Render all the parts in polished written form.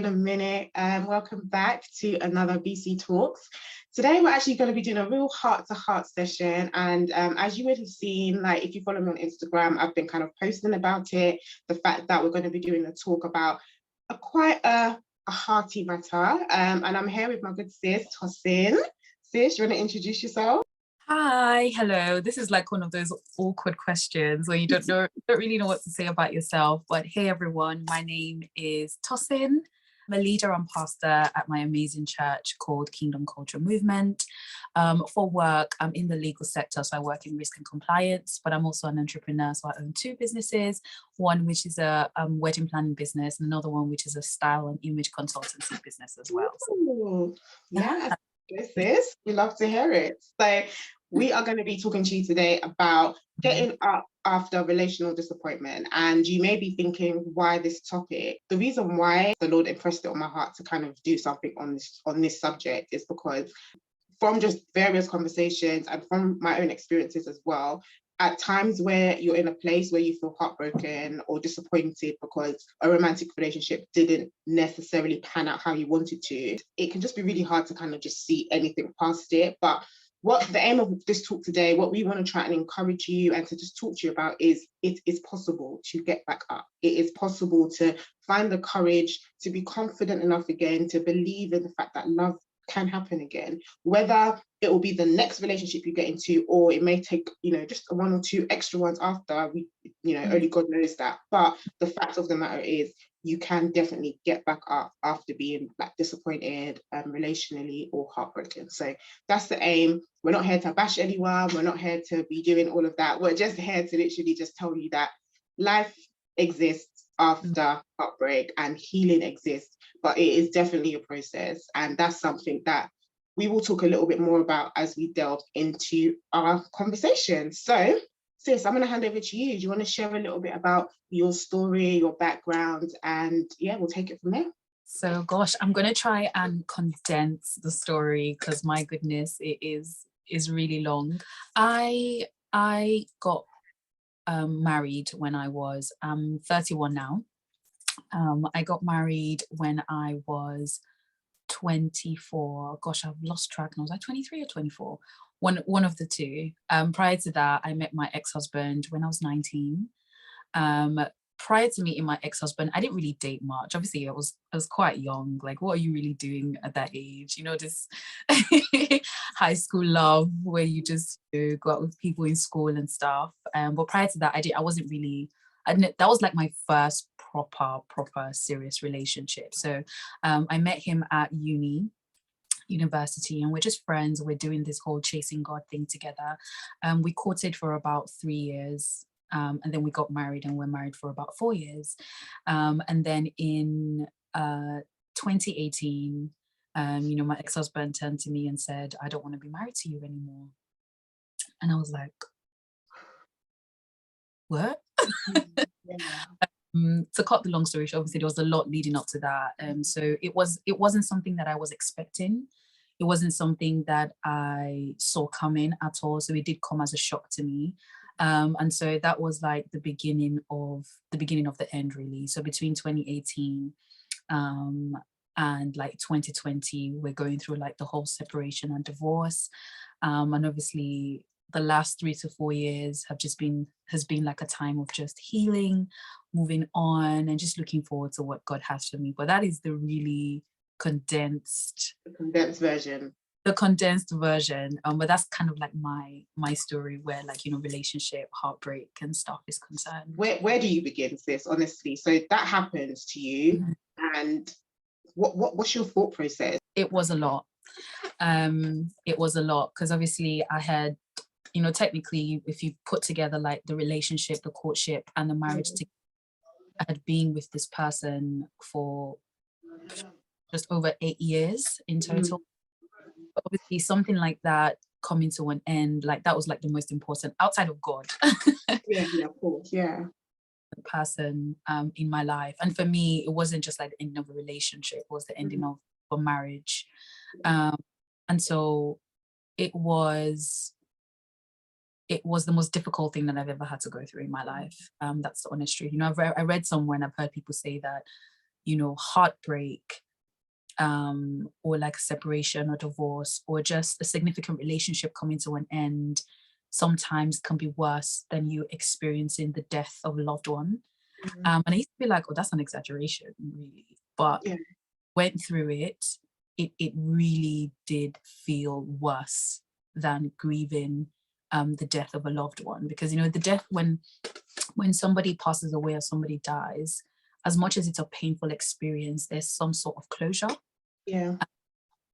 in a minute. Welcome back to another BC Talks. Today we're actually going to be doing a real heart-to-heart session, and as you would have seen, like if you follow me on Instagram, I've been kind of posting about it, the fact that we're going to be doing a talk about quite a hearty matter, and I'm here with my good sis, Tosin. Sis, you want to introduce yourself? Hi, hello. This is like one of those awkward questions where you don't really know what to say about yourself. But hey, everyone, my name is Tosin. I'm a leader and pastor at my amazing church called Kingdom Culture Movement. For work, I'm in the legal sector, so I work in risk and compliance, but I'm also an entrepreneur, so I own two businesses, one which is a wedding planning business, and another one which is a style and image consultancy business as well. Ooh, yeah, sis, we love to hear it. So we are going to be talking to you today about getting up after relational disappointment. And you may be thinking, why this topic? The reason why the Lord impressed it on my heart to kind of do something on this subject is because from just various conversations and from my own experiences as well, at times where you're in a place where you feel heartbroken or disappointed because a romantic relationship didn't necessarily pan out how you wanted to, it can just be really hard to kind of just see anything past it. But what the aim of this talk today, what we want to try and encourage you and to just talk to you about is it is possible to get back up. It is possible to find the courage to be confident enough again, to believe in the fact that love can happen again, whether it will be the next relationship you get into, or it may take, just one or two extra ones after, only God knows that. But the fact of the matter is, you can definitely get back up after being like disappointed, relationally or heartbroken. So that's the aim. We're not here to bash anyone. We're not here to be doing all of that. We're just here to literally just tell you that life exists after heartbreak and healing exists, but it is definitely a process. And that's something that we will talk a little bit more about as we delve into our conversation. So, sis, I'm going to hand over to you. Do you want to share a little bit about your story, your background, and yeah, we'll take it from there. So, gosh, I'm going to try and condense the story because my goodness, it is really long. I got married when I was 31 now. I got married when I was 24. Gosh, I've lost track now. Was I 23 or 24? One of the two. Prior to that, I met my ex-husband when I was 19. Prior to meeting my ex-husband, I didn't really date much. Obviously, I was quite young. Like, what are you really doing at that age? This high school love where you just go out with people in school and stuff. But prior to that, I wasn't really. That was like my first proper serious relationship. So I met him at university, and we're just friends. We're doing this whole chasing God thing together. We courted for about 3 years. And then we got married, and we're married for about 4 years. And then in 2018, my ex-husband turned to me and said, "I don't want to be married to you anymore." And I was like, what? To cut the long story short, obviously there was a lot leading up to that. So it wasn't something that I was expecting. It wasn't something that I saw coming at all. So it did come as a shock to me. And so that was like the beginning of the end, really. So between 2018 and like 2020, we're going through like the whole separation and divorce. And obviously the last 3 to 4 years has been like a time of just healing, moving on, and just looking forward to what God has for me. But that is the really condensed version. The condensed version. But that's kind of like my story, where like, relationship, heartbreak and stuff is concerned. Where do you begin, sis, honestly? So that happens to you, and what's your thought process? It was a lot. It was a lot because obviously I had, technically, if you put together like the relationship, the courtship and the marriage, I had been with this person for just over 8 years in total. But obviously something like that coming to an end, like that was like the most important outside of God. yeah, of course, yeah. Person in my life. And for me, it wasn't just like the ending of a relationship, it was the ending of a marriage. And so it was the most difficult thing that I've ever had to go through in my life. That's the honest truth. I read somewhere and I've heard people say that heartbreak, or like separation or divorce, or just a significant relationship coming to an end, sometimes can be worse than you experiencing the death of a loved one. And I used to be like, oh, that's an exaggeration, really. But Yeah. went through it, it really did feel worse than grieving the death of a loved one. Because, the death, when somebody passes away or somebody dies, as much as it's a painful experience, there's some sort of closure, Yeah.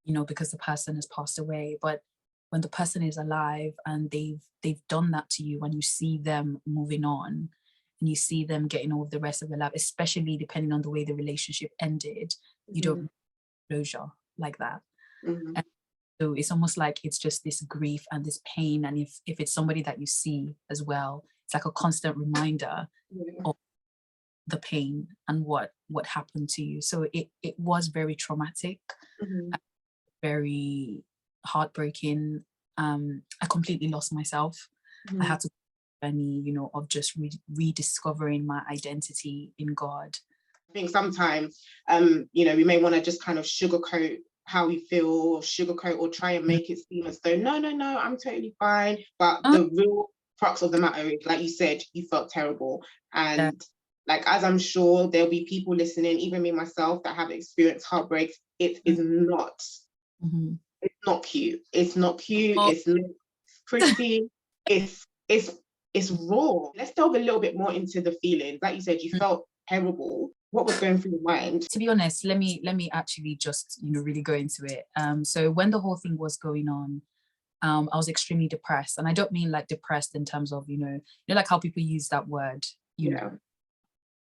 because the person has passed away. But when the person is alive and they've done that to you, and you see them moving on, and you see them getting on with the rest of their life, especially depending on the way the relationship ended, you don't have closure like that. And so it's almost like it's just this grief and this pain. And if it's somebody that you see as well, it's like a constant reminder of the pain and what happened to you. So it was very traumatic, very heartbreaking. I completely lost myself. I had to journey, of just rediscovering my identity in God. I think sometimes, we may want to just kind of sugarcoat how we feel, or sugarcoat, or try and make it seem as though, no, I'm totally fine. But the real crux of the matter is, like you said, you felt terrible. And like, as I'm sure there'll be people listening, even me myself, that have experienced heartbreaks, it is not, it's not cute. It's not cute. It's not pretty. It's raw. Let's delve a little bit more into the feelings. Like you said, you felt terrible. What was going through your mind? To be honest, let me actually just really go into it. So when the whole thing was going on, I was extremely depressed, and I don't mean like depressed in terms of like how people use that word,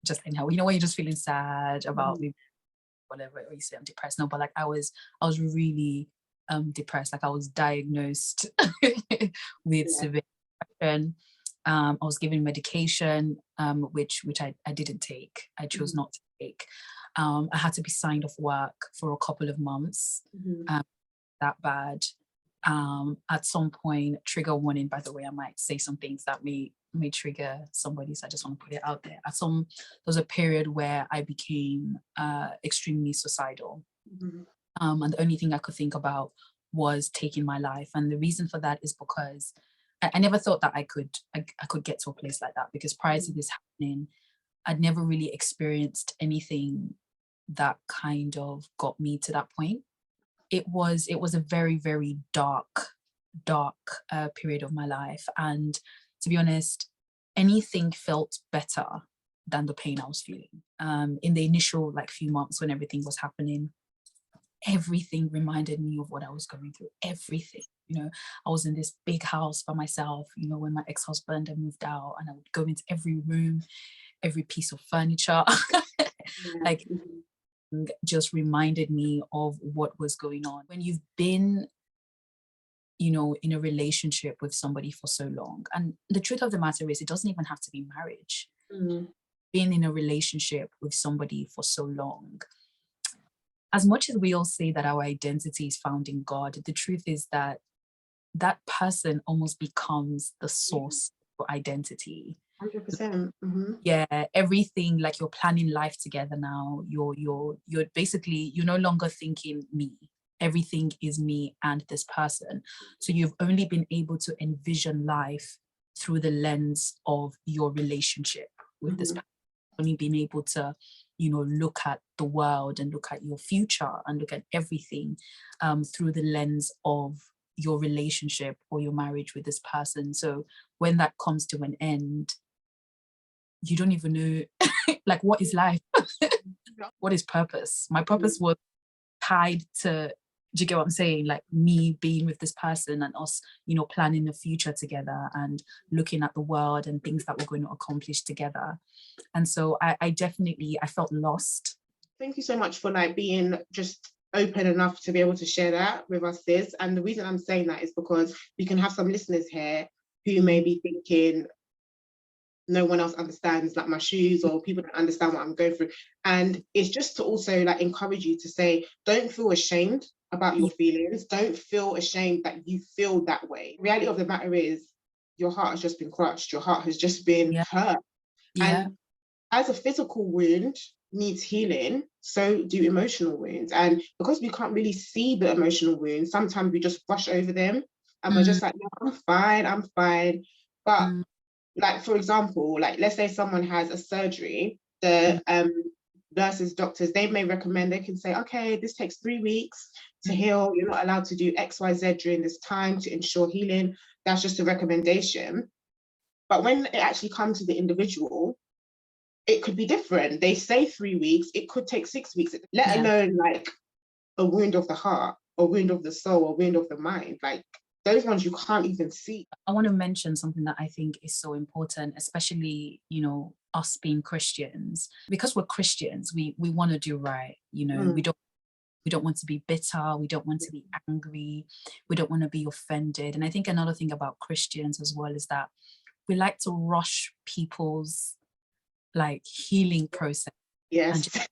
just anyhow. When you're just feeling sad about whatever, or you say I'm depressed. No, but like I was really depressed. Like I was diagnosed with severe depression. I was given medication, which I didn't take. I chose not to take. I had to be signed off work for a couple of months. That bad. At some point, trigger warning, by the way, I might say some things that may trigger somebody, so I just want to put it out there. There was a period where I became extremely suicidal. And the only thing I could think about was taking my life. And the reason for that is because I never thought that I could get to a place like that, because prior to this happening, I'd never really experienced anything that kind of got me to that point. It was a very, very dark period of my life. And to be honest, anything felt better than the pain I was feeling. In the initial few months when everything was happening, everything reminded me of what I was going through. Everything. I was in this big house by myself, when my ex-husband had moved out, and I would go into every room, every piece of furniture, just reminded me of what was going on. When you've been, in a relationship with somebody for so long, and the truth of the matter is, it doesn't even have to be marriage. Being in a relationship with somebody for so long, as much as we all say that our identity is found in God, the truth is that that person almost becomes the source for identity. 100%. Yeah, everything, like you're planning life together now. You're basically, you're no longer thinking me. Everything is me and this person. So you've only been able to envision life through the lens of your relationship with this person. Only been able to, look at the world and look at your future and look at everything through the lens of your relationship or your marriage with this person. So when that comes to an end, you don't even know what is life? What is purpose? My purpose was tied to, do you get what I'm saying? Like me being with this person and us, planning the future together and looking at the world and things that we're going to accomplish together. And so I definitely, I felt lost. Thank you so much for being just open enough to be able to share that with us, sis. And the reason I'm saying that is because we can have some listeners here who may be thinking, no one else understands my shoes, or people don't understand what I'm going through. And it's just to also encourage you to say, don't feel ashamed about your feelings. Don't feel ashamed that you feel that way. The reality of the matter is, your heart has just been crushed. Your heart has just been hurt. And as a physical wound, needs healing, so do emotional wounds. And because we can't really see the emotional wounds, sometimes we just brush over them and we're just like, no, I'm fine. But like, for example, like, let's say someone has a surgery, the nurses, doctors, they may recommend, they can say, okay, this takes 3 weeks to heal. You're not allowed to do XYZ during this time to ensure healing. That's just a recommendation. But when it actually comes to the individual, it could be different. They say 3 weeks, it could take 6 weeks, let alone like a wound of the heart, a wound of the soul, a wound of the mind. Like, those ones you can't even see. I want to mention something that I think is so important, especially, you know, us being Christians. Because we're Christians, we want to do right. You know, we don't want to be bitter, we don't want to be angry, we don't want to be offended. And I think another thing about Christians as well is that we like to rush people's like healing process. Yes. And just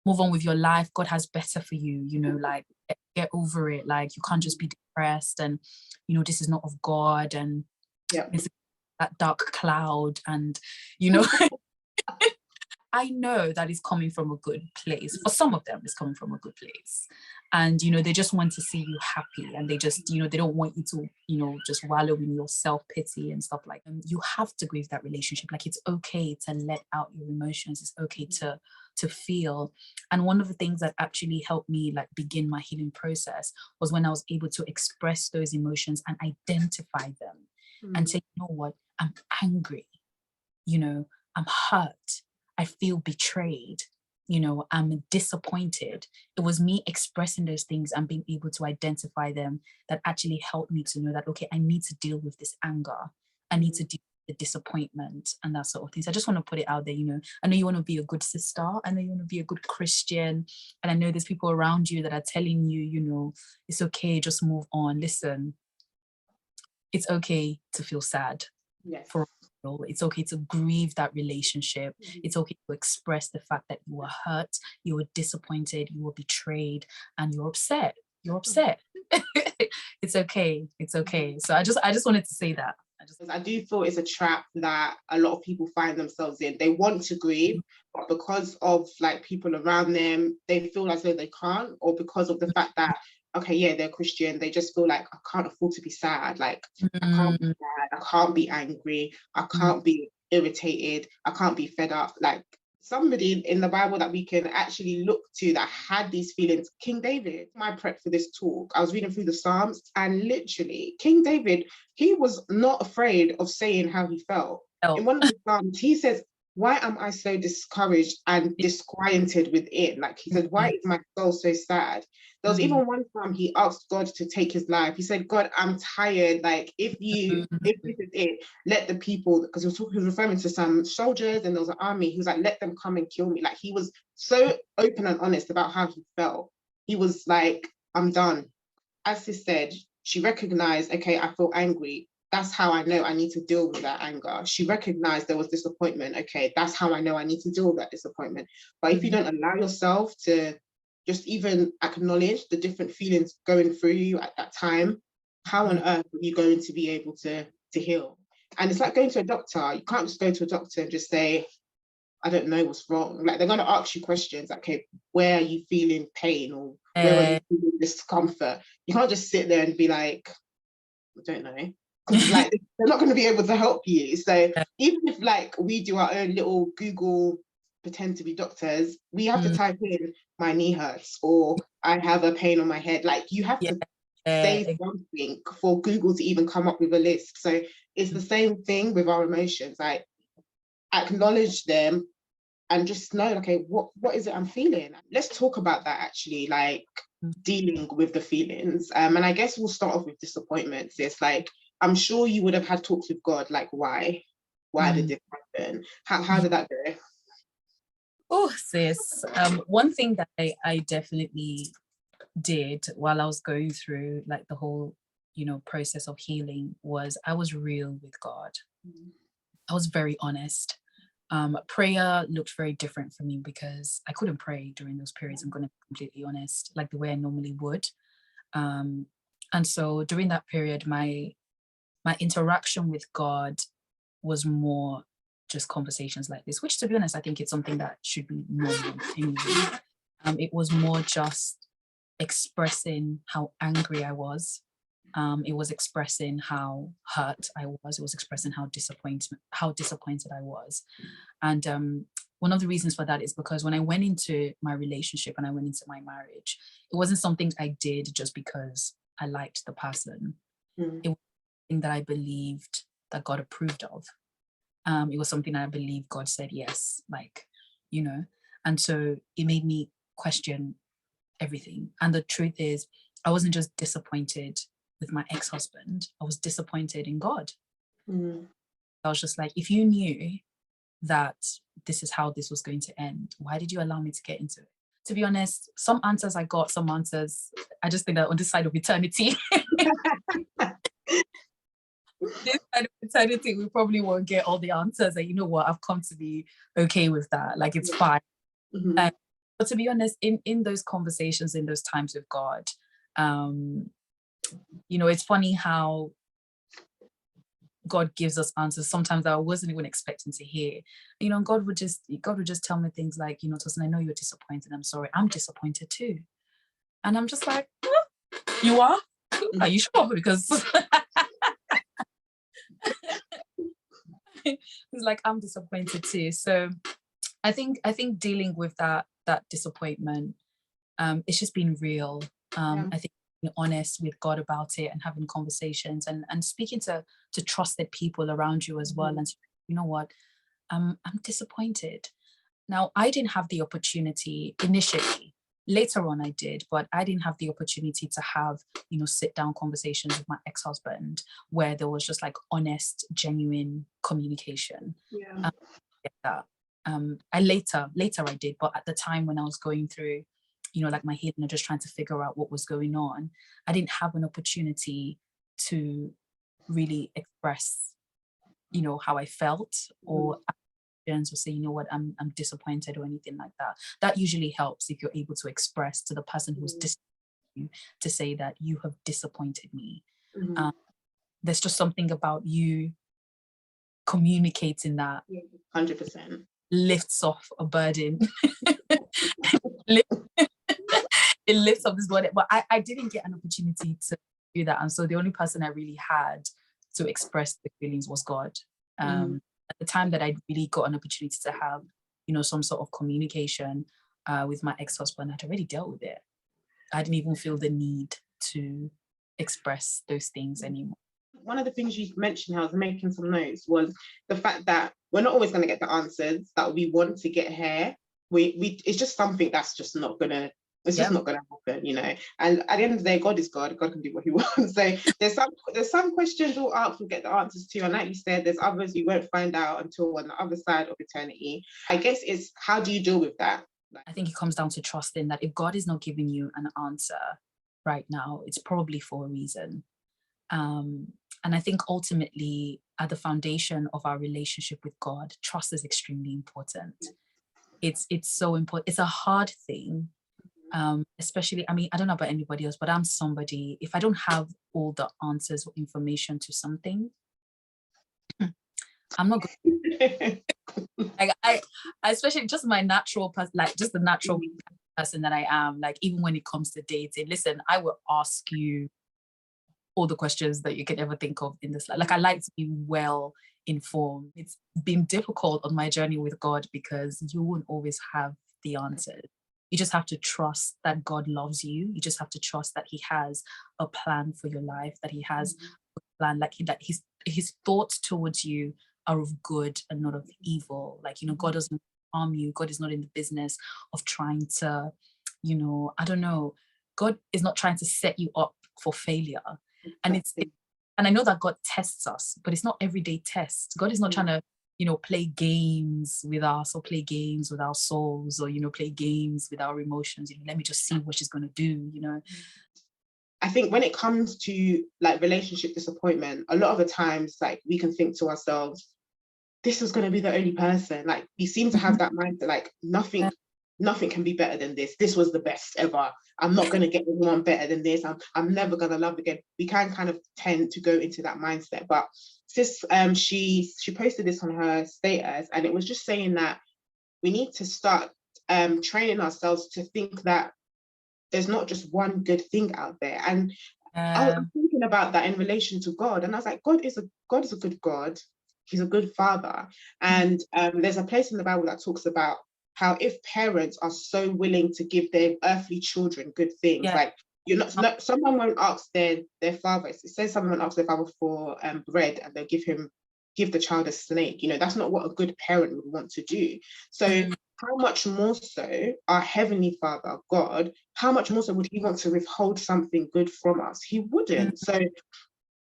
move on with your life. God has better for you, you know, like get over it. Like, you can't just be depressed and, you know, this is not of God, and it's that dark cloud, and, you know, I know that is coming from a good place. For some of them, it's coming from a good place. And, you know, they just want to see you happy, and they just, you know, they don't want you to, you know, just wallow in your self-pity and stuff like that. You have to grieve that relationship. Like, it's okay to let out your emotions. It's okay to feel. And one of the things that actually helped me like begin my healing process was when I was able to express those emotions and identify them and say, you know what, I'm angry, you know, I'm hurt, I feel betrayed, you know, I'm disappointed. It was me expressing those things and being able to identify them that actually helped me to know that, okay, I need to deal with this anger. I need to deal with the disappointment and that sort of things. I just want to put it out there, you know, I know you want to be a good sister. I know you want to be a good Christian. And I know there's people around you that are telling you, you know, it's okay, just move on. Listen, it's okay to feel sad. Yes. It's okay to grieve that relationship. It's okay to express the fact that you were hurt, you were disappointed, you were betrayed, and you're upset. You're upset. It's okay. It's okay. So I just wanted to say that. I do feel it's a trap that a lot of people find themselves in. They want to grieve, but because of like people around them, they feel as though they can't, or because of the fact that, okay, yeah, they're Christian, they just feel like, I can't afford to be sad. Like, I can't be sad, I can't be angry, I can't be irritated, I can't be fed up. Like, somebody in the Bible that we can actually look to that had these feelings, King David. My prep for this talk, I was reading through the Psalms, and literally, King David, he was not afraid of saying how he felt. In one of the Psalms, he says, why am I so discouraged and disquieted within? Like, he said, why is my soul so sad? There was even one time he asked God to take his life. He said, God, I'm tired. Like, if this is it, let the people, because he was referring to some soldiers and there was an army. He was like, let them come and kill me. Like, he was so open and honest about how he felt. He was like, I'm done. As she said, she recognized, okay, I feel angry. That's how I know I need to deal with that anger. She recognized there was disappointment. Okay, that's how I know I need to deal with that disappointment. But if you don't allow yourself to just even acknowledge the different feelings going through you at that time, how on earth are you going to be able to heal? And it's like going to a doctor. You can't just go to a doctor and just say, I don't know what's wrong. Like, they're going to ask you questions like, okay, where are you feeling pain, or where are you feeling discomfort? You can't just sit there and be like, I don't know. Like, they're not going to be able to help you. So even if like we do our own little Google pretend to be doctors, we have to type in my knee hurts or I have a pain on my head. Like, you have to say something for Google to even come up with a list. So it's the same thing with our emotions. Like, acknowledge them and just know, okay, what is it I'm feeling? Let's talk about that actually, like dealing with the feelings. And I guess we'll start off with disappointments. It's like, I'm sure you would have had talks with God, like, why did this happen? How did that go? Oh, sis. One thing that I definitely did while I was going through like the whole, you know, process of healing was I was real with God. I was very honest. Prayer looked very different for me because I couldn't pray during those periods. I'm going to be completely honest, like the way I normally would. And so during that period, my interaction with God was more just conversations like this, which, to be honest, I think it's something that should be normal anyway. It was more just expressing how angry I was. It was expressing how hurt I was. It was expressing how disappointed I was. And one of the reasons for that is because when I went into my relationship and I went into my marriage, it wasn't something I did just because I liked the person. It was something that I believed that God approved of. It was something I believe God said yes, like, and so it made me question everything. And the truth is, I wasn't just disappointed with my ex-husband, I was disappointed in God. I was just like, if you knew that this is how this was going to end, why did you allow me to get into it? To be honest, some answers I got, some answers, I just think that on this side of eternity, this side of eternity, we probably won't get all the answers. And you know what? I've come to be okay with that. Like, it's fine. But to be honest, in those conversations, in those times with God, it's funny how God gives us answers sometimes that I wasn't even expecting to hear. God would just tell me things like, Tosin, I know you're disappointed. I'm sorry. I'm disappointed too. And I'm just like, you are? Are you sure? Because he's like, I'm disappointed too. So I think dealing with that disappointment, it's just been real. I think being honest with God about it and having conversations and speaking to trusted people around you as well. And you know what, I'm disappointed. Now, I didn't have the opportunity initially. Later on I did, but I didn't have the opportunity to have, sit down conversations with my ex-husband where there was just like honest, genuine communication. I later I did, but at the time when I was going through, like my healing and just trying to figure out what was going on, I didn't have an opportunity to really express, how I felt or say, you know what, I'm disappointed or anything like that. That usually helps if you're able to express to the person who's disappointed you, to say that you have disappointed me. There's just something about you communicating that 100% lifts off a burden. It lifts off this burden. But I didn't get an opportunity to do that. And so the only person I really had to express the feelings was God. At the time that I really got an opportunity to have, some sort of communication with my ex-husband, I'd already dealt with it. I didn't even feel the need to express those things anymore. One of the things you mentioned, I was making some notes, was the fact that we're not always going to get the answers that we want to get here. It's just something that's just not gonna. It's just not going to happen, And at the end of the day, God is God. God can do what He wants. So there's some questions we'll get the answers to, and like you said, there's others you won't find out until on the other side of eternity. I guess it's how do you deal with that? I think it comes down to trusting that if God is not giving you an answer right now, it's probably for a reason. And I think ultimately, at the foundation of our relationship with God, trust is extremely important. It's so important. It's a hard thing. Especially, I don't know about anybody else, but I'm somebody, if I don't have all the answers or information to something, I'm not good. Like I especially just my natural person, like just the natural person that I am, like even when it comes to dating, listen, I will ask you all the questions that you could ever think of in this life. Like I like to be well informed. It's been difficult on my journey with God because you won't always have the answers. You just have to trust that God loves you. You just have to trust that He has a plan for your life, that He has a plan, like that his thoughts towards you are of good and not of evil. Like, God doesn't harm you. God is not in the business of trying to, God is not trying to set you up for failure. And and I know that God tests us, but it's not everyday tests. God is not trying to play games with us or play games with our souls or, play games with our emotions. Let me just see what she's going to do, I think when it comes to like relationship disappointment, a lot of the times, like we can think to ourselves, this was going to be the only person. Like we seem to have that mindset, like nothing nothing can be better than this. This was the best ever. I'm not going to get anyone better than this. I'm never going to love again. We can kind of tend to go into that mindset. But sis, she posted this on her status, and it was just saying that we need to start training ourselves to think that there's not just one good thing out there. And I was thinking about that in relation to God, and I was like, God is a good God. He's a good father. And there's a place in the Bible that talks about how if parents are so willing to give their earthly children good things, like you're not someone won't ask their father. It says someone won't ask their father for bread, and they'll give the child a snake. You know, that's not what a good parent would want to do. So how much more so our Heavenly Father, God, how much more so would he want to withhold something good from us? He wouldn't. So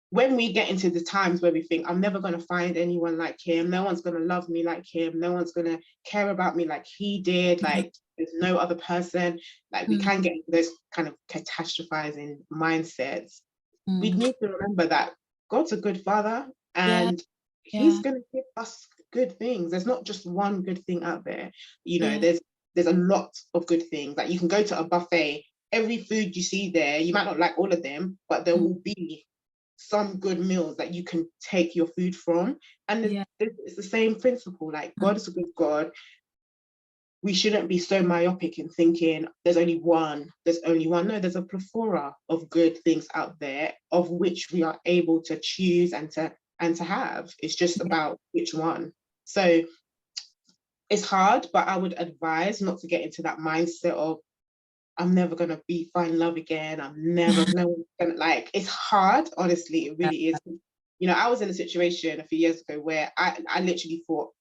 when we get into the times where we think, I'm never going to find anyone like him, no one's going to love me like him, no one's going to care about me like he did, like there's no other person, like we can get into those kind of catastrophizing mindsets. We need to remember that God's a good father, and he's going to give us good things. There's not just one good thing out there. You know, there's a lot of good things. Like you can go to a buffet, every food you see there, you might not like all of them, but there will be some good meals that you can take your food from. And it's the same principle. Like God is a good God. We shouldn't be so myopic in thinking there's only one. No, there's a plethora of good things out there, of which we are able to choose and to have. It's just about which one. So it's hard, but I would advise not to get into that mindset of I'm never gonna find love again. No one's gonna, like, it's hard, honestly, it really is. You know, I was in a situation a few years ago where I literally thought,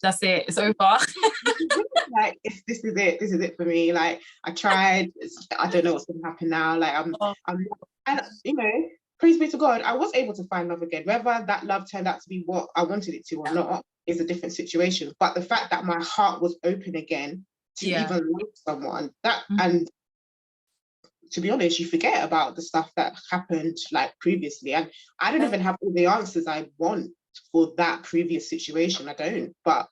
that's it, it's over. Like, this is it for me. Like, I tried, I don't know what's gonna happen now. Like, and you know, praise be to God, I was able to find love again. Whether that love turned out to be what I wanted it to or not is a different situation. But the fact that my heart was open again to even love someone, that and to be honest, you forget about the stuff that happened like previously. And I don't even have all the answers I want for that previous situation. I don't, but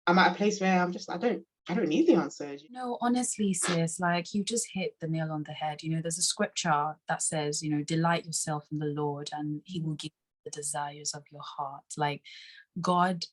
I'm at a place where I'm just, I don't need the answers. No, honestly, sis, like you just hit the nail on the head. You know, there's a scripture that says, you know, delight yourself in the Lord and he will give you the desires of your heart. Like God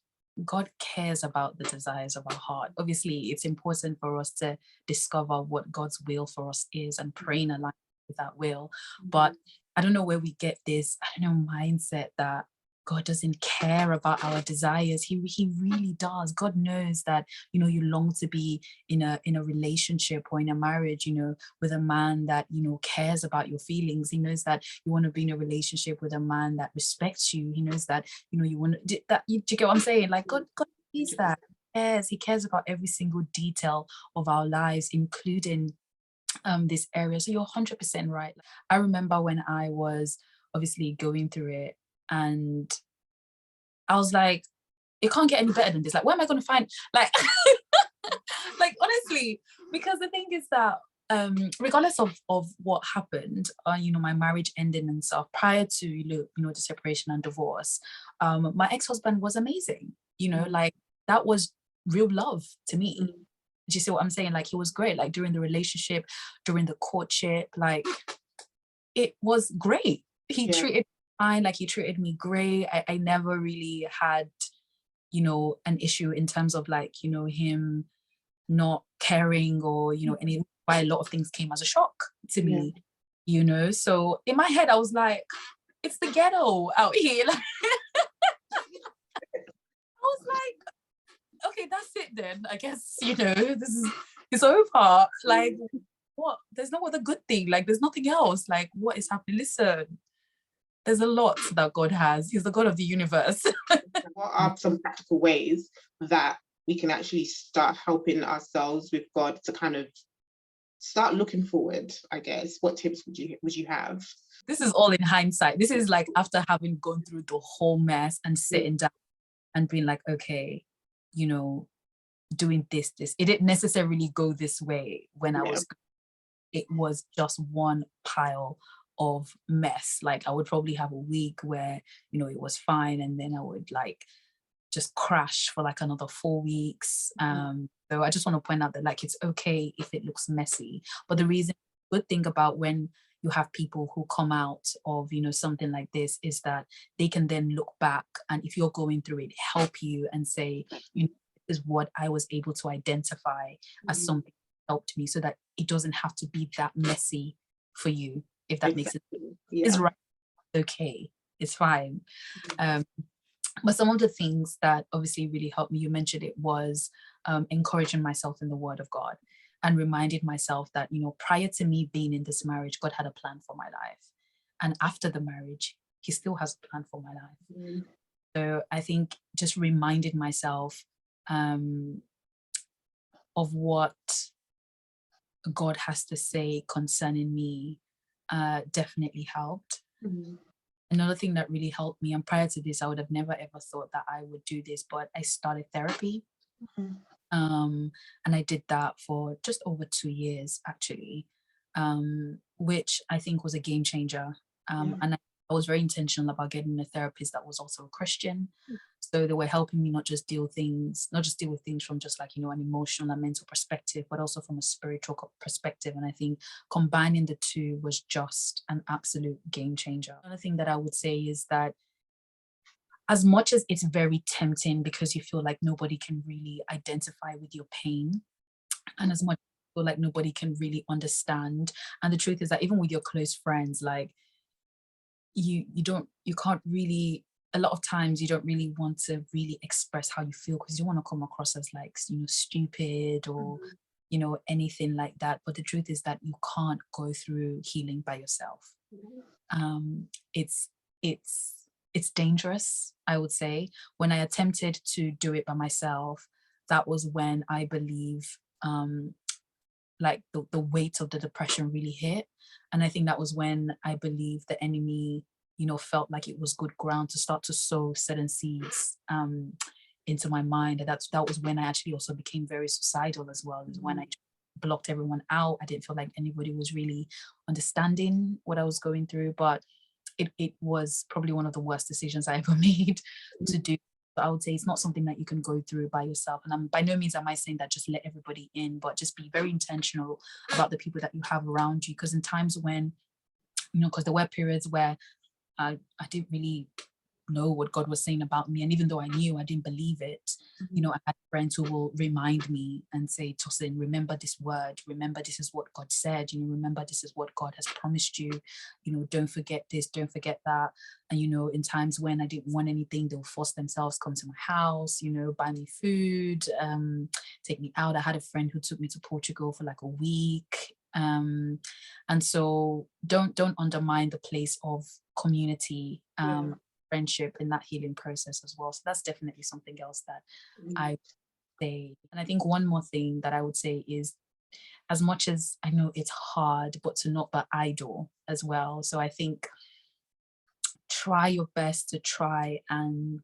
cares about the desires of our heart. Obviously, it's important for us to discover what God's will for us is and pray in alignment with that will. But I don't know where we get this, mindset that God doesn't care about our desires. He really does. God knows that, you know, you long to be in a relationship or in a marriage, you know, with a man that, you know, cares about your feelings. He knows that you want to be in a relationship with a man that respects you. He knows that, you know, you want to, that you get what I'm saying? Like God sees that. He cares about every single detail of our lives, including this area. So you're 100% right. I remember when I was obviously going through it, and I was like, it can't get any better than this. Like, where am I going to find, like, like, honestly, because the thing is that regardless of what happened, you know, my marriage ending and stuff, prior to, you know, the separation and divorce, my ex-husband was amazing. You know, like that was real love to me. Do you see what I'm saying? Like, he was great. Like during the relationship, during the courtship, like it was great. He treated fine, like he treated me great. I never really had, you know, an issue in terms of like, you know, him not caring or, you know, why a lot of things came as a shock to me, you know. So in my head I was like, it's the ghetto out here. Like, I was like, okay, that's it then, I guess, you know, it's over. Like, what, there's no other good thing, like there's nothing else, like what is happening? Listen, there's a lot that God has. He's the God of the universe. What are some practical ways that we can actually start helping ourselves with God to kind of start looking forward, I guess? What tips would you have? This is all in hindsight. This is like after having gone through the whole mess and sitting down and being like, okay, you know, doing this. It didn't necessarily go this way when it was just one pile of mess. Like I would probably have a week where, you know, it was fine, and then I would like just crash for like another 4 weeks. So I just want to point out that like it's okay if it looks messy, but the good thing about when you have people who come out of, you know, something like this is that they can then look back, and if you're going through it, help you and say, you know, this is what I was able to identify as something that helped me, so that it doesn't have to be that messy for you, if that makes sense. It's right, okay, it's fine. But some of the things that obviously really helped me, you mentioned it, was encouraging myself in the Word of God, and reminded myself that, you know, prior to me being in this marriage, God had a plan for my life. And after the marriage, He still has a plan for my life. So I think just reminded myself of what God has to say concerning me definitely helped. Another thing that really helped me, and prior to this, I would have never ever thought that I would do this, but I started therapy. And I did that for just over 2 years, actually, which I think was a game changer. And I was very intentional about getting a therapist that was also a Christian. So they were helping me not just deal with things from just like, you know, an emotional and mental perspective, but also from a spiritual perspective. And I think combining the two was just an absolute game changer. Another thing that I would say is that as much as it's very tempting because you feel like nobody can really identify with your pain, and as much as you feel like nobody can really understand, and the truth is that even with your close friends, like you can't really, a lot of times you don't really want to really express how you feel because you want to come across as like, you know, stupid or you know, anything like that. But the truth is that you can't go through healing by yourself. It's it's dangerous, I would say. When I attempted to do it by myself, that was when I believe like the weight of the depression really hit. And I think that was when I believe the enemy, you know, felt like it was good ground to start to sow certain seeds into my mind. And that was when I actually also became very suicidal as well. It was when I blocked everyone out. I didn't feel like anybody was really understanding what I was going through. But it was probably one of the worst decisions I ever made to do. So I would say it's not something that you can go through by yourself. And by no means am I saying that just let everybody in, but just be very intentional about the people that you have around you. Because in times when, you know, because there were periods where I didn't really know what God was saying about me. And even though I knew, I didn't believe it. You know, I had friends who will remind me and say, Tosin, remember this word. Remember, this is what God said. You know, remember, this is what God has promised you. You know, don't forget this, don't forget that. And, you know, in times when I didn't want anything, they'll force themselves, come to my house, you know, buy me food, take me out. I had a friend who took me to Portugal for like a week. And so don't undermine the place of community, friendship in that healing process as well. So that's definitely something else that I would say. And I think one more thing that I would say is, as much as I know it's hard, but to not be idle as well. So I think try your best to try and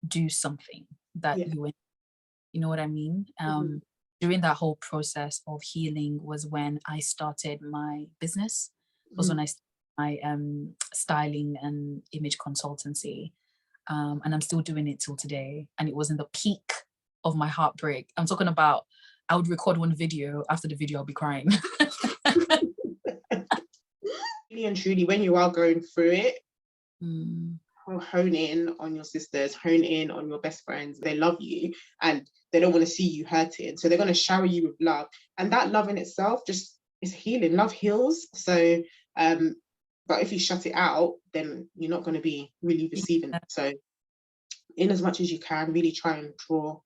do something that you know what I mean? During that whole process of healing was when I started my business. Was when I started my styling and image consultancy. And I'm still doing it till today. And it was in the peak of my heartbreak. I'm talking about, I would record one video, after the video I'll be crying. Really and truly, when you are going through it, hone in on your sisters, hone in on your best friends. They love you and they don't want to see you hurting. So they're going to shower you with love. And that love in itself just is healing. Love heals. So, but if you shut it out, then you're not going to be really receiving it. So in as much as you can, really try and draw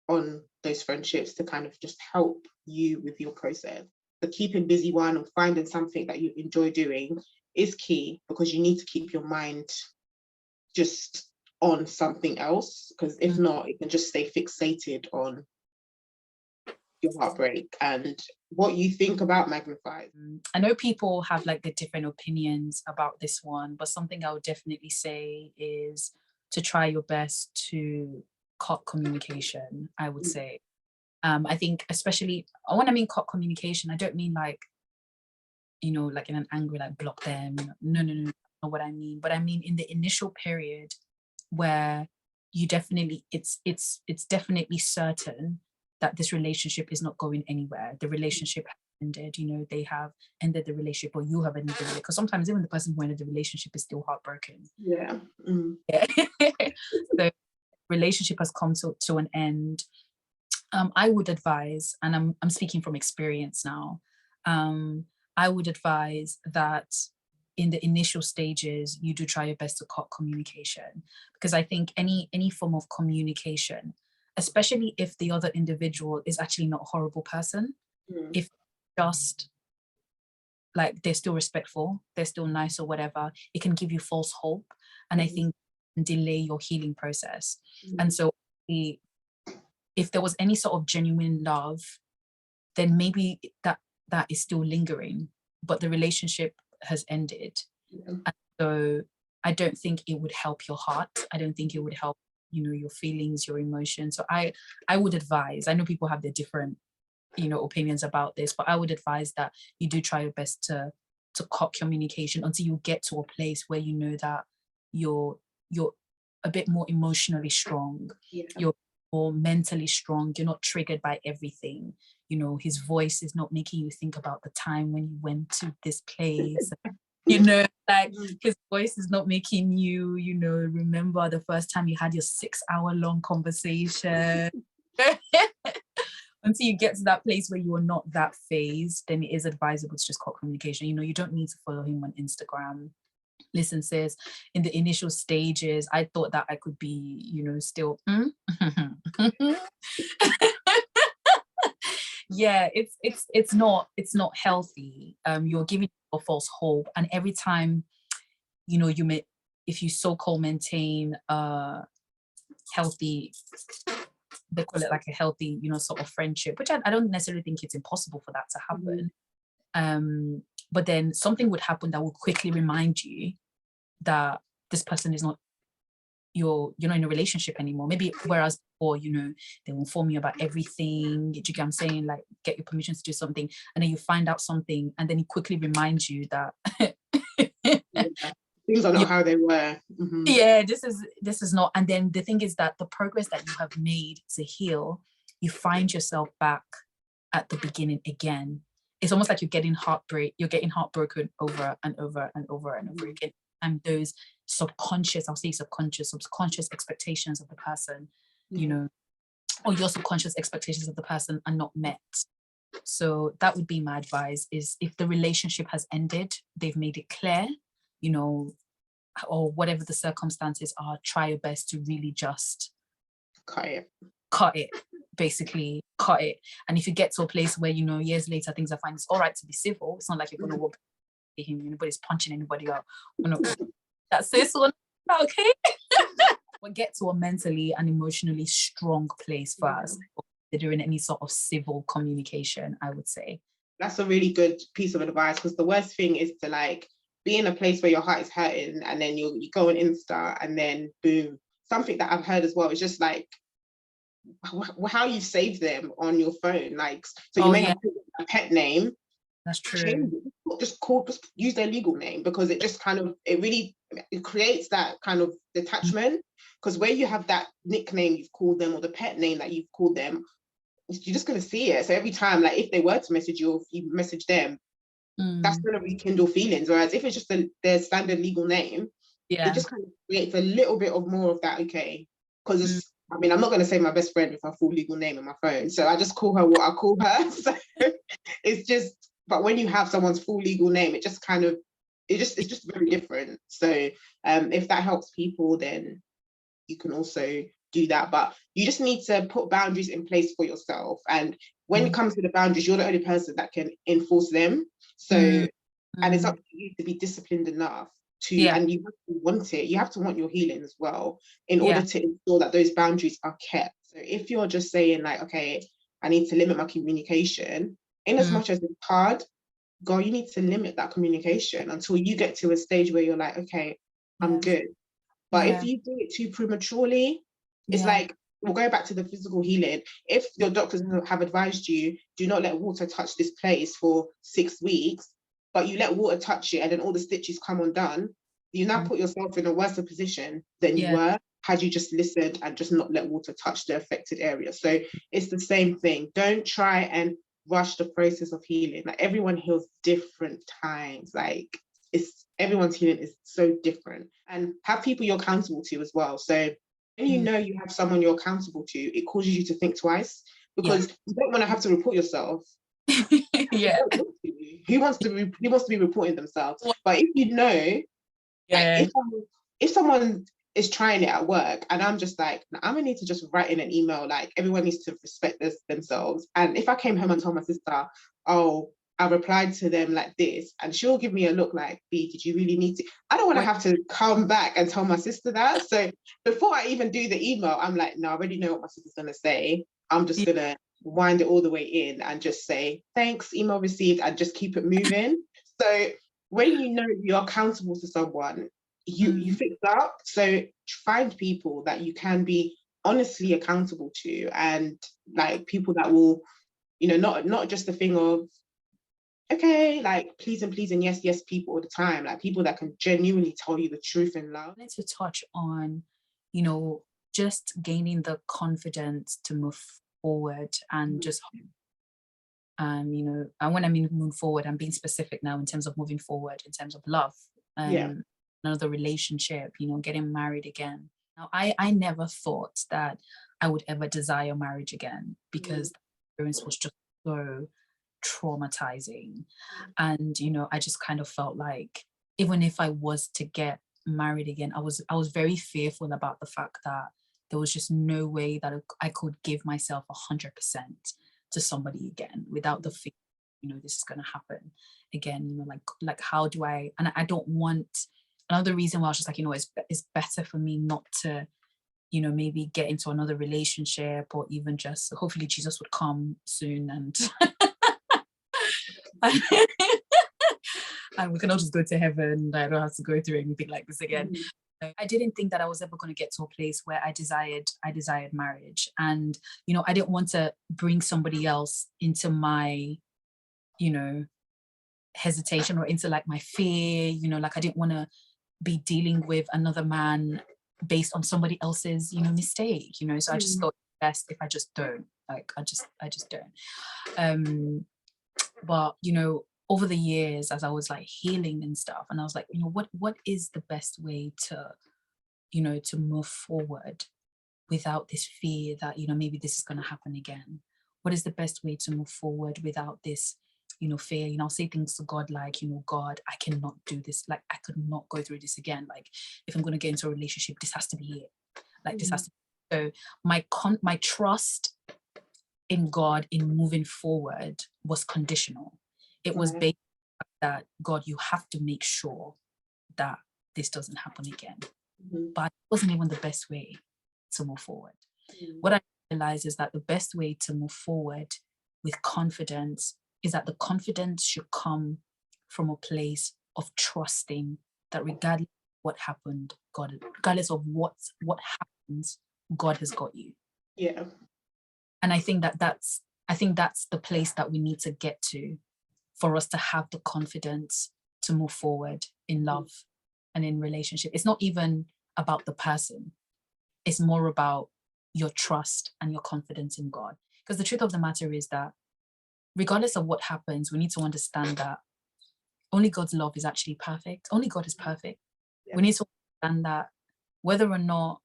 on those friendships to kind of just help you with your process. The keeping busy one or finding something that you enjoy doing is key, because you need to keep your mind just on something else, because if not, it can just stay fixated on your heartbreak and what you think about magnified. I know people have like the different opinions about this one, but something I would definitely say is to try your best to cut communication, I would say. I think especially when I mean cut communication, I don't mean like, you know, like in an angry, like block them. No, not what I mean. But I mean in the initial period where you definitely, it's definitely certain that this relationship is not going anywhere. The relationship has ended, you know, they have ended the relationship, or you have ended the relationship. Because sometimes even the person who ended the relationship is still heartbroken. Yeah. Mm. Yeah. So relationship has come to an end. I would advise, and I'm speaking from experience now, I would advise that in the initial stages, you do try your best to cut communication, because I think any form of communication, especially if the other individual is actually not a horrible person, Mm. if just like they're still respectful, they're still nice or whatever, it can give you false hope, and I think delay your healing process. And so if there was any sort of genuine love, then maybe that is still lingering, but the relationship has ended. Yeah. And so I don't think it would help your heart. I don't think it would help, you know, your feelings, your emotions. So I would advise, I know people have their different, you know, opinions about this, but I would advise that you do try your best to cut communication until you get to a place where you know that you're a bit more emotionally strong. Yeah. You're more mentally strong. You're not triggered by everything. You know, his voice is not making you think about the time when you went to this place. You know, like his voice is not making you, you know, remember the first time you had your 6-hour-long conversation. Until you get to that place where you are not that phased, then it is advisable to just cut communication. You know, you don't need to follow him on Instagram. Listen, sis, in the initial stages, I thought that I could be, you know, still. Yeah, it's not healthy. You're giving a false hope, and every time, you know, if you so-called maintain healthy, they call it like a healthy, you know, sort of friendship, which I don't necessarily think it's impossible for that to happen. But then something would happen that would quickly remind you that this person is not you're not in a relationship anymore. Maybe whereas before, you know, they will inform you about everything. Do you get what I'm saying? Like get your permission to do something, and then you find out something, and then he quickly reminds you that Things are not how they were. Yeah, this is not. And then the thing is that the progress that you have made to heal, you find yourself back at the beginning again. It's almost like you're getting heartbroken over and over and over and over again. And those subconscious expectations of the person, you know, or your subconscious expectations of the person are not met. So that would be my advice, is if the relationship has ended, they've made it clear, you know, or whatever the circumstances are, try your best to really just cut it, basically cut it. And if you get to a place where, you know, years later things are fine, it's all right to be civil. It's not like you're going to walk him, anybody's punching anybody out. That's this one. Okay. But get to a mentally and emotionally strong place first, considering any sort of civil communication, I would say. That's a really good piece of advice, because the worst thing is to like be in a place where your heart is hurting, and then you go on Insta, and then boom. Something that I've heard as well is just like how you save them on your phone. Like, so you may have a pet name. That's true. Just use their legal name, because it just kind of it creates that kind of detachment. Because where you have that nickname you've called them, or the pet name that you've called them, you're just going to see it. So every time, like if they were to message you, or if you message them, that's going to rekindle feelings. Whereas if it's just their standard legal name, it just kind of creates a little bit of more of that. Okay, because I mean, I'm not going to say my best friend with her full legal name in my phone, so I just call her what I call her. So it's just, but when you have someone's full legal name, it just kind of, it's just very different. So if that helps people, then you can also do that. But you just need to put boundaries in place for yourself. And when it comes to the boundaries, you're the only person that can enforce them. So, and it's up to you to be disciplined enough to, and you have to want it. You have to want your healing as well, in order to ensure that those boundaries are kept. So if you're just saying like, okay, I need to limit my communication, in as much as it's hard, girl, you need to limit that communication until you get to a stage where you're like, okay, I'm good. But if you do it too prematurely, it's like, we'll go back to the physical healing. If your doctors have advised you, do not let water touch this place for 6 weeks, but you let water touch it and then all the stitches come undone, you now put yourself in a worse position than you were had you just listened and just not let water touch the affected area? So it's the same thing. Don't try and rush the process of healing. Like, everyone heals different times. Like, everyone's healing is so different. And have people you're accountable to as well. So when you know you have someone you're accountable to, it causes you to think twice, because you don't want to have to report yourself. Yeah. Who wants to be reporting themselves? But if you know, like, if someone is trying it at work and I'm just like, I'm gonna need to just write in an email, like, everyone needs to respect themselves. And if I came home and told my sister, oh, I replied to them like this, and she'll give me a look like, B, did you really need to? I don't want to have to come back and tell my sister that. So before I even do the email, I'm like, no, I already know what my sister's gonna say. I'm just gonna wind it all the way in and just say, thanks, email received, and just keep it moving. So when you know you're accountable to someone, you fix up. So find people that you can be honestly accountable to, and like people that will, not just the thing of, okay, like, please and yes people all the time, like people that can genuinely tell you the truth in love. I wanted to touch on, just gaining the confidence to move forward and just, and when I mean move forward, I'm being specific now in terms of moving forward, in terms of love, another relationship, getting married again. Now, I never thought that I would ever desire marriage again, because the experience was just so traumatizing. And I just kind of felt like, even if I was to get married again, I was very fearful about the fact that there was just no way that I could give myself 100% to somebody again without the fear, this is going to happen again. Like how do I? And I don't want. Another reason why I was just like, it's better for me not to, maybe get into another relationship, or even just hopefully Jesus would come soon and and we can all just go to heaven. I don't have to go through anything like this again. I didn't think that I was ever going to get to a place where I desired marriage. And, I didn't want to bring somebody else into my, hesitation, or into like my fear, like I didn't want to be dealing with another man based on somebody else's, mistake, so I just thought best if I just don't, like, I just don't. But, over the years, as I was like healing and stuff, and I was like, what is the best way to, to move forward without this fear that, maybe this is going to happen again? What is the best way to move forward without this, fear? I'll say things to God like, God, I cannot do this. Like, I could not go through this again. Like, if I'm going to get into a relationship, this has to be it. Like, this has to be. So my trust in God in moving forward was conditional. It was based on that, God, you have to make sure that this doesn't happen again. But it wasn't even the best way to move forward. What I realized is that the best way to move forward with confidence is that the confidence should come from a place of trusting that regardless of what happened, God, regardless of what happens, God has got you. Yeah. And I think that's the place that we need to get to for us to have the confidence to move forward in love and in relationship. It's not even about the person. It's more about your trust and your confidence in God. Because the truth of the matter is that regardless of what happens, we need to understand that only God's love is actually perfect. Only God is perfect. Yeah. We need to understand that whether or not,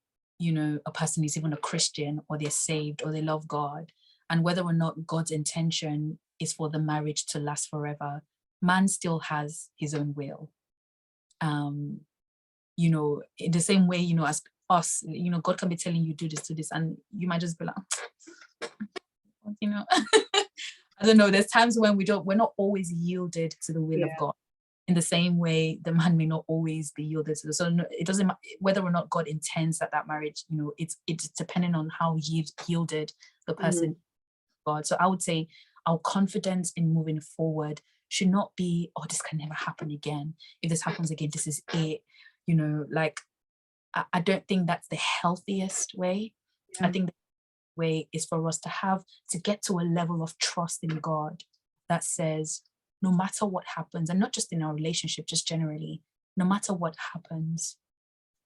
a person is even a Christian, or they're saved, or they love God, and whether or not God's intention is for the marriage to last forever, man still has his own will. In the same way, as us, God can be telling you do this, and you might just be like, I don't know. There's times when we're not always yielded to the will of God. In the same way, the man may not always be yielded to. So it doesn't matter whether or not God intends that marriage. It's depending on how yielded the person God. So I would say our confidence in moving forward should not be, oh, this can never happen again. If this happens again, this is it. Like, I don't think that's the healthiest way. I think the way is for us to get to a level of trust in God that says, no matter what happens, and not just in our relationship, just generally, no matter what happens,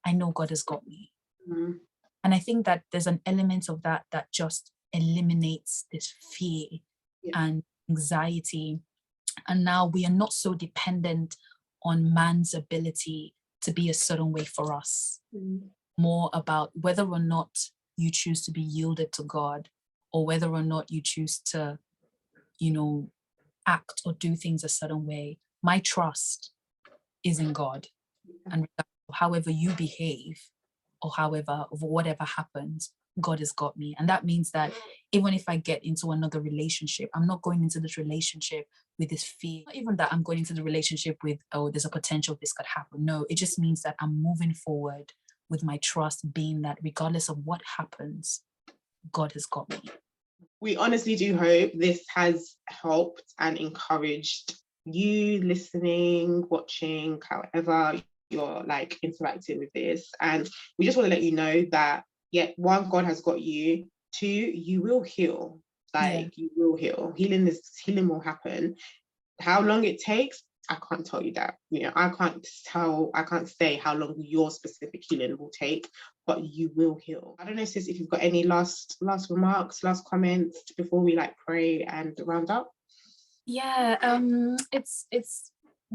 I know God has got me. Mm. And I think that there's an element of that that just eliminates this fear Yeah. and anxiety. And now we are not so dependent on man's ability to be a certain way for us. Mm. More about whether or not you choose to be yielded to God, or whether or not you choose to, you know, act or do things a certain way. My trust is in God. And however you behave, or however, of whatever happens, God has got me. And that means that even if I get into another relationship, I'm not going into this relationship with this fear. Not even that I'm going into the relationship with, oh, there's a potential this could happen. No, it just means that I'm moving forward with my trust being that regardless of what happens, God has got me. We honestly do hope this has helped and encouraged you listening, watching, however you're like interacting with this. And we just want to let you know that, yeah, one, God has got you. Two, you will heal. Like, you will heal. Healing will happen. How long it takes, I can't tell you that. You know, I can't say how long your specific healing will take, but you will heal. I don't know, sis, if you've got any last remarks, last comments before we like pray and round up. Yeah, it's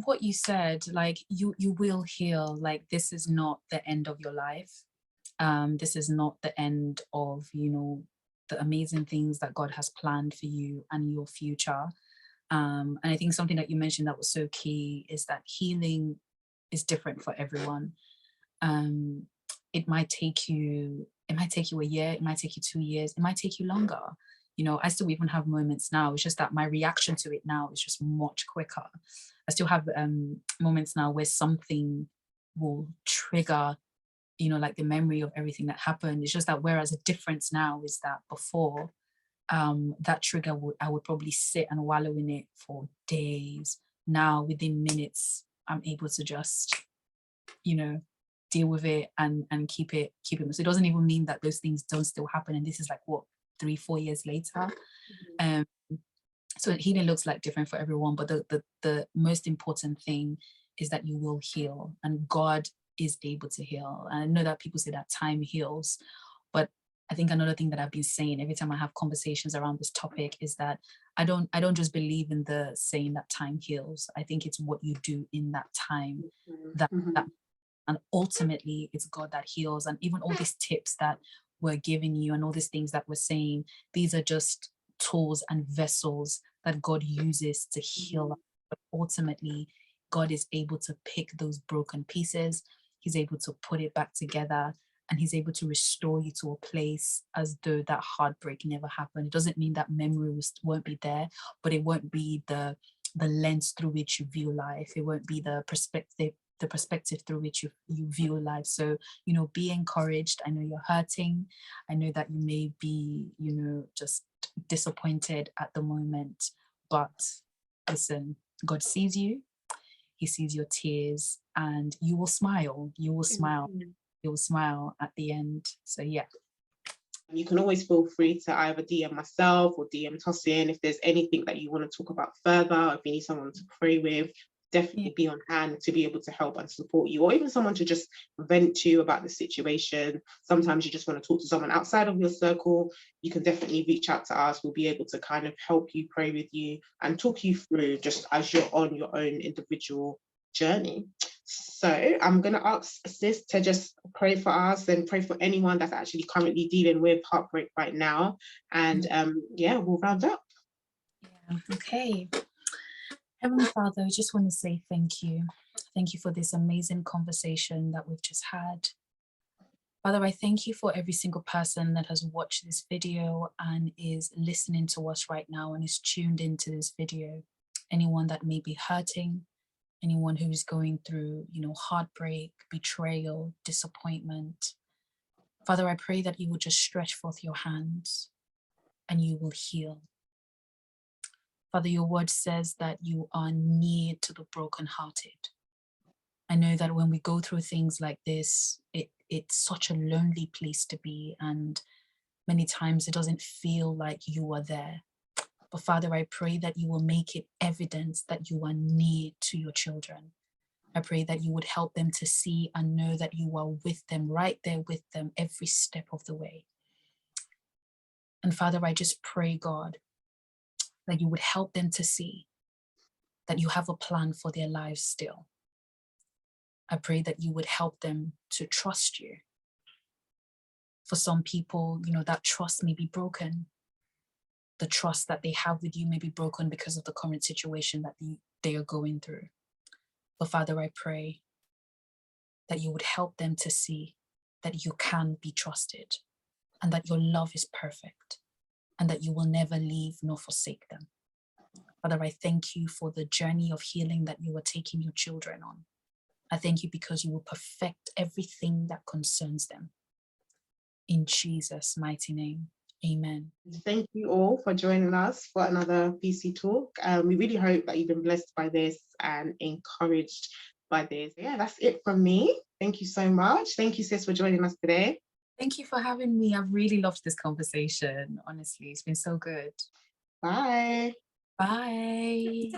what you said, like you will heal. Like, this is not the end of your life. This is not the end of, you know, the amazing things that God has planned for you and your future. And I think something that you mentioned that was so key is that healing is different for everyone. Um, it might take you a year, it might take you 2 years, it might take you longer. You know, I still even have moments now. It's just that my reaction to it now is just much quicker. I still have moments now where something will trigger, you know, like the memory of everything that happened. It's just that whereas the difference now is that before, that trigger I would probably sit and wallow in it for days. Now within minutes, I'm able to just, you know, deal with it and keep it. So it doesn't even mean that those things don't still happen. And this is like what, 3-4 years later. So healing looks like different for everyone, but the most important thing is that you will heal, and God is able to heal. And I know that people say that time heals, but I think another thing that I've been saying every time I have conversations around this topic is that I don't just believe in the saying that time heals. I think it's what you do in that time that and ultimately it's God that heals. And even all these tips that we're giving you and all these things that we're saying, these are just tools and vessels that God uses to heal. But ultimately, God is able to pick those broken pieces. He's able to put it back together, and he's able to restore you to a place as though that heartbreak never happened. It doesn't mean that memory won't be there, but it won't be the lens through which you view life. It won't be the perspective through which you view life. So, you know, be encouraged. I know you're hurting. I know that you may be, you know, just disappointed at the moment, but listen, God sees you. He sees your tears, and you will smile. You will smile. You'll smile at the end. So yeah. You can always feel free to either DM myself or DM Tosin if there's anything that you want to talk about further, if you need someone to pray with. Definitely be on hand to be able to help and support you, or even someone to just vent to you about the situation. Sometimes you just want to talk to someone outside of your circle. You can definitely reach out to us. We'll be able to kind of help you, pray with you, and talk you through just as you're on your own individual journey. So I'm going to ask sis to just pray for us and pray for anyone that's actually currently dealing with heartbreak right now. And yeah, we'll round up. Yeah. Okay. Heavenly Father, I just want to say thank you. Thank you for this amazing conversation that we've just had. Father, I thank you for every single person that has watched this video and is listening to us right now and is tuned into this video. Anyone that may be hurting, anyone who's going through, you know, heartbreak, betrayal, disappointment. Father, I pray that you will just stretch forth your hands and you will heal. Father, your word says that you are near to the brokenhearted. I know that when we go through things like this, it's such a lonely place to be, and many times it doesn't feel like you are there. But Father, I pray that you will make it evidence that you are near to your children. I pray that you would help them to see and know that you are with them, right there with them every step of the way. And Father, I just pray, God, that you would help them to see that you have a plan for their lives still. I pray that you would help them to trust you. For some people, that trust may be broken. The trust that they have with you may be broken because of the current situation that they are going through. But Father, I pray that you would help them to see that you can be trusted and that your love is perfect and that you will never leave nor forsake them. Father, I thank you for the journey of healing that you are taking your children on. I thank you because you will perfect everything that concerns them. In Jesus' mighty name, amen. Thank you all for joining us for another PC Talk. We really hope that you've been blessed by this and encouraged by this. Yeah, that's it from me. Thank you so much. Thank you, sis, for joining us today. Thank you for having me. I've really loved this conversation. Honestly, it's been so good. Bye. Bye.